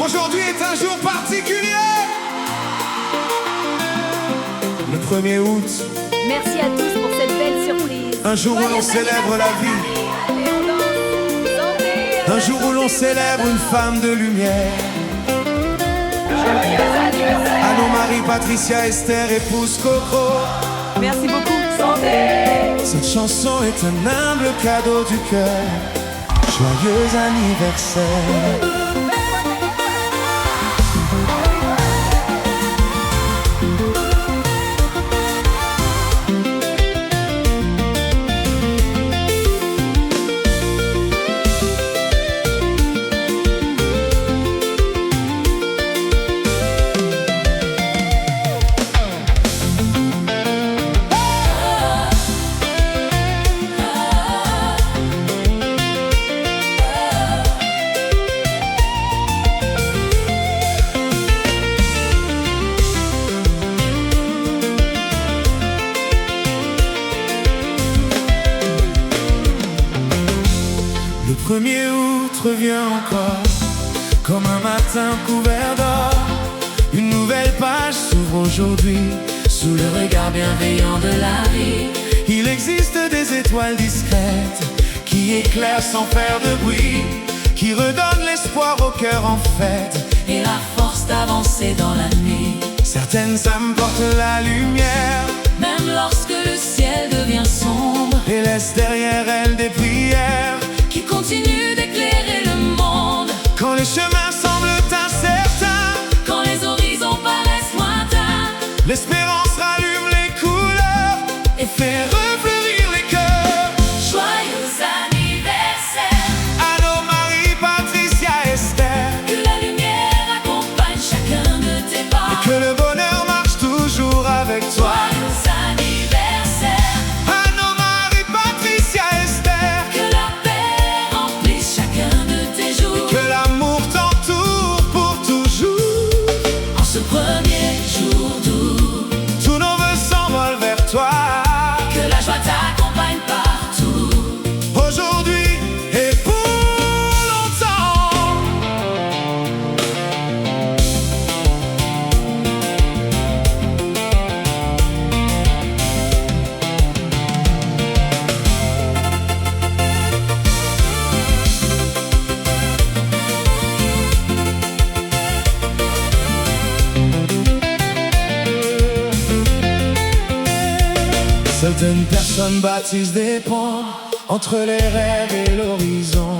Aujourd'hui est un jour particulier. Le 1er août. Merci à tous pour cette belle surprise. Un jour où l'on célèbre la vie. Allez, on danse. Santé. Un jour où l'on célèbre une femme de lumière. Anne-Marie, Patricia, Esther, épouse Coco. Merci beaucoup. Santé. Cette chanson est un humble cadeau du cœur. Joyeux anniversaire. Le 1er août revient encore, comme un matin couvert d'or. Une nouvelle page s'ouvre aujourd'hui, sous le regard bienveillant de la vie. Il existe des étoiles discrètes, qui éclairent sans faire de bruit, qui redonnent l'espoir au cœur en fête, et la force d'avancer dans la nuit. Certaines âmes portent la lumière, même lorsque le ciel devient sombre, et laissent derrière elles des prières, qui continue d'éclairer le monde. quand les chemins semblent incertains, Quand les horizons paraissent lointains, l'espérance rallume les couleurs et fait refleurir les cœurs. joyeux anniversaire. Anne-Marie, Patricia, Esther, Que la lumière accompagne chacun de tes pas. et que le bonheur marche toujours avec toi. Joyeux anniversaire. Anne-Marie, Patricia, Esther, Que la paix remplisse chacun de tes jours. que l'amour t'entoure pour toujours. En ce premier jour d'août, Tous nos vœux s'envolent vers toi. que la joie t'accompagne partout. Aujourd'hui et pour longtemps. Certaines personnes bâtissent des ponts entre les rêves et l'horizon.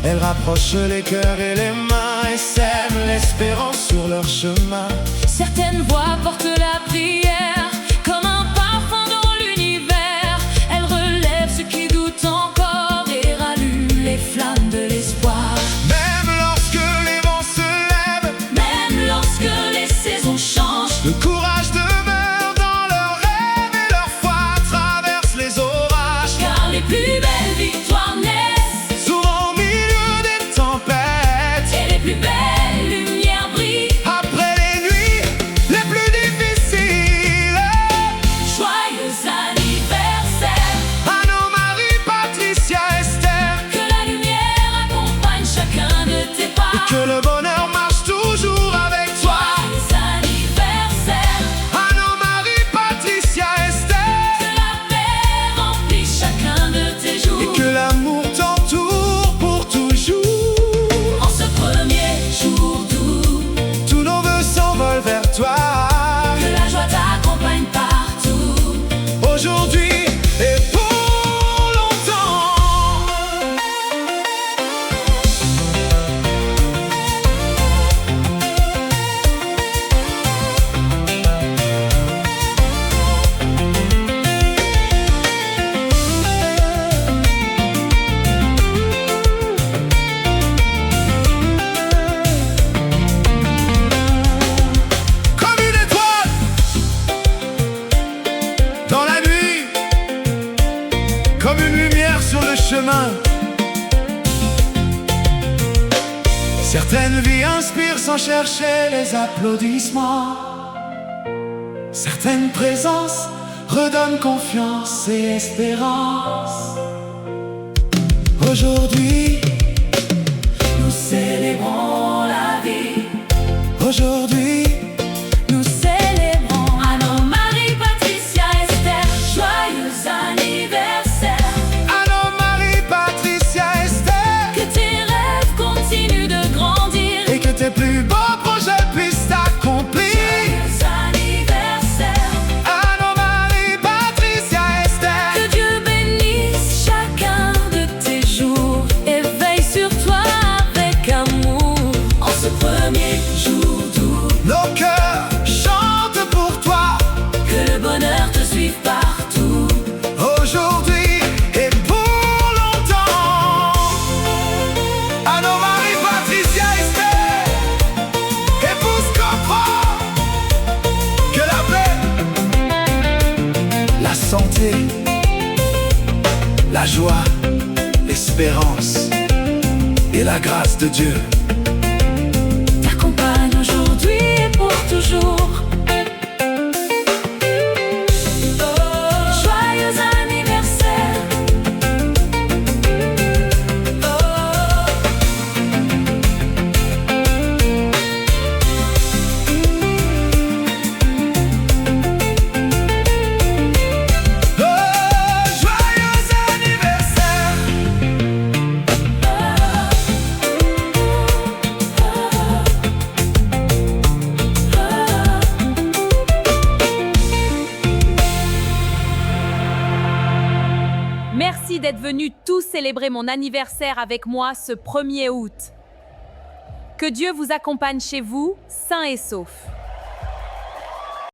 Elles rapprochent les cœurs et les mains et sèment l'espérance sur leur chemin. Certaines voix portent la prière comme un parfum dans l'univers. Elles relèvent ceux qui doutent encore et rallument les flammes de l'espoir. Même lorsque les vents se lèvent, Même lorsque les saisons changent, le courage demeure dans leurs rêves et leur foi traverse les orages. car les plus belles victoires naissent Souvent au milieu des tempêtes, et les plus belles lumières brillent. après les nuits les plus difficiles. Joyeux anniversaire. Anne-Marie, Patricia, Esther, Que la lumière accompagne chacun de tes pas. et que le bonheur marche toujours avec toi. Joyeux anniversaire. Anne-Marie, Patricia, Esther, Que la paix remplisse chacun de tes jours. et que l'amour t'entoure pour toujours. En ce premier jour d'août, Tous nos vœux s'envolent vers toi. que la joie t'accompagne partout. Aujourd'hui et pour longtemps. Comme une étoile dans la nuit, comme une lumière sur le chemin. Certaines vies inspirent sans chercher les applaudissements. Certaines présences redonnent confiance et espérance. Aujourd'hui, Nous célébrons la vie. et la grâce de Dieu t'accompagne aujourd'hui et pour toujours. Joyeux anniversaire. Merci d'être venus tous célébrer mon anniversaire avec moi ce 1er août. Que Dieu vous accompagne chez vous, sains et saufs.